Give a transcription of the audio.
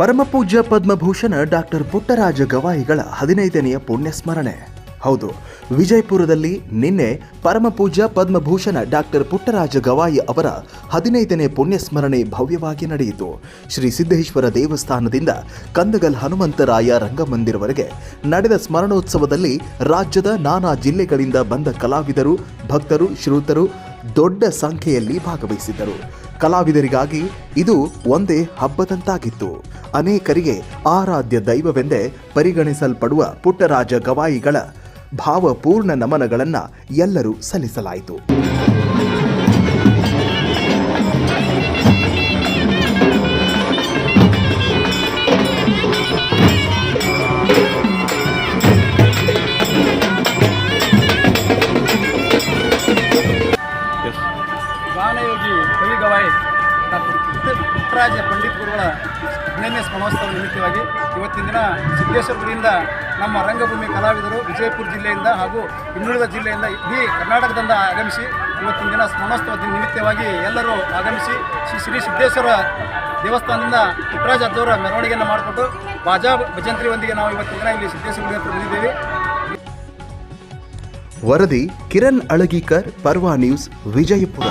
ಪರಮಪೂಜ್ಯ ಪದ್ಮಭೂಷಣ ಡಾಕ್ಟರ್ ಪುಟ್ಟರಾಜ ಗವಾಯಿಗಳ 15ನೆಯ ಪುಣ್ಯಸ್ಮರಣೆ. ಹೌದು, ವಿಜಯಪುರದಲ್ಲಿ ನಿನ್ನೆ ಪರಮಪೂಜ್ಯ ಪದ್ಮಭೂಷಣ ಡಾಕ್ಟರ್ ಪುಟ್ಟರಾಜ ಗವಾಯಿ ಅವರ 15ನೇ ಪುಣ್ಯಸ್ಮರಣೆ ಭವ್ಯವಾಗಿ ನಡೆಯಿತು. ಶ್ರೀ ಸಿದ್ದೇಶ್ವರ ದೇವಸ್ಥಾನದಿಂದ ಕಂದಗಲ್ ಹನುಮಂತರಾಯ ರಂಗಮಂದಿರವರೆಗೆ ನಡೆದ ಸ್ಮರಣೋತ್ಸವದಲ್ಲಿ ರಾಜ್ಯದ ನಾನಾ ಜಿಲ್ಲೆಗಳಿಂದ ಬಂದ ಕಲಾವಿದರು, ಭಕ್ತರು, ಶ್ರೋತರು ದೊಡ್ಡ ಸಂಖ್ಯೆಯಲ್ಲಿ ಭಾಗವಹಿಸಿದ್ದರು. ಕಲಾವಿದರಿಗಾಗಿ ಇದು ಒಂದೇ ಹಬ್ಬದಂತಾಗಿತ್ತು. ಅನೇಕರಿಗೆ ಆರಾಧ್ಯ ದೈವವೆಂದೇ ಪರಿಗಣಿಸಲ್ಪಡುವ ಪುಟ್ಟರಾಜ ಗವಾಯಿಗಳ ಭಾವಪೂರ್ಣ ನಮನಗಳನ್ನು ಎಲ್ಲರೂ ಸಲ್ಲಿಸಲಾಯಿತು. ಗಾನಯೋಗಿ ಕವಿ ಗವಾಯಿ ಡಾಕ್ಟರ್ ಪುಟ್ಟರಾಜ ಪಂಡಿತ್ ಗುರುಗಳ 15ನೇ ಸ್ಮರಣೋತ್ಸವ ನಿಮಿತ್ತವಾಗಿ ಇವತ್ತಿನ ದಿನ ಸಿದ್ದೇಶ್ವರದಿಂದ ನಮ್ಮ ರಂಗಭೂಮಿ ಕಲಾವಿದರು ವಿಜಯಪುರ ಜಿಲ್ಲೆಯಿಂದ ಹಾಗೂ ಇನ್ನುಳಿದ ಜಿಲ್ಲೆಯಿಂದ ಇಡೀ ಕರ್ನಾಟಕದಿಂದ ಆಗಮಿಸಿ ಇವತ್ತಿನ ದಿನ ಸ್ಮರಣೋತ್ಸವದ ನಿಮಿತ್ತವಾಗಿ ಎಲ್ಲರೂ ಆಗಮಿಸಿ ಶ್ರೀ ಸಿದ್ದೇಶ್ವರ ದೇವಸ್ಥಾನದಿಂದ ಪುಟ್ಟರಾಜ ಅಜ್ಜವರ ಮೆರವಣಿಗೆಯನ್ನು ಮಾಡಿಕೊಂಡು ಬಾಜಾ ಭಜಂತ್ರಿಯೊಂದಿಗೆ ನಾವು ಇವತ್ತಿನ ದಿನ ಇಲ್ಲಿ ಸಿದ್ದೇಶ್ವರ ಹತ್ರ ಬಂದಿದ್ದೇವೆ. ವರದಿ ಕಿರಣ್ ಅಳಗೀಕರ್, ಪರ್ವಾ ನ್ಯೂಸ್, ವಿಜಯಪುರ.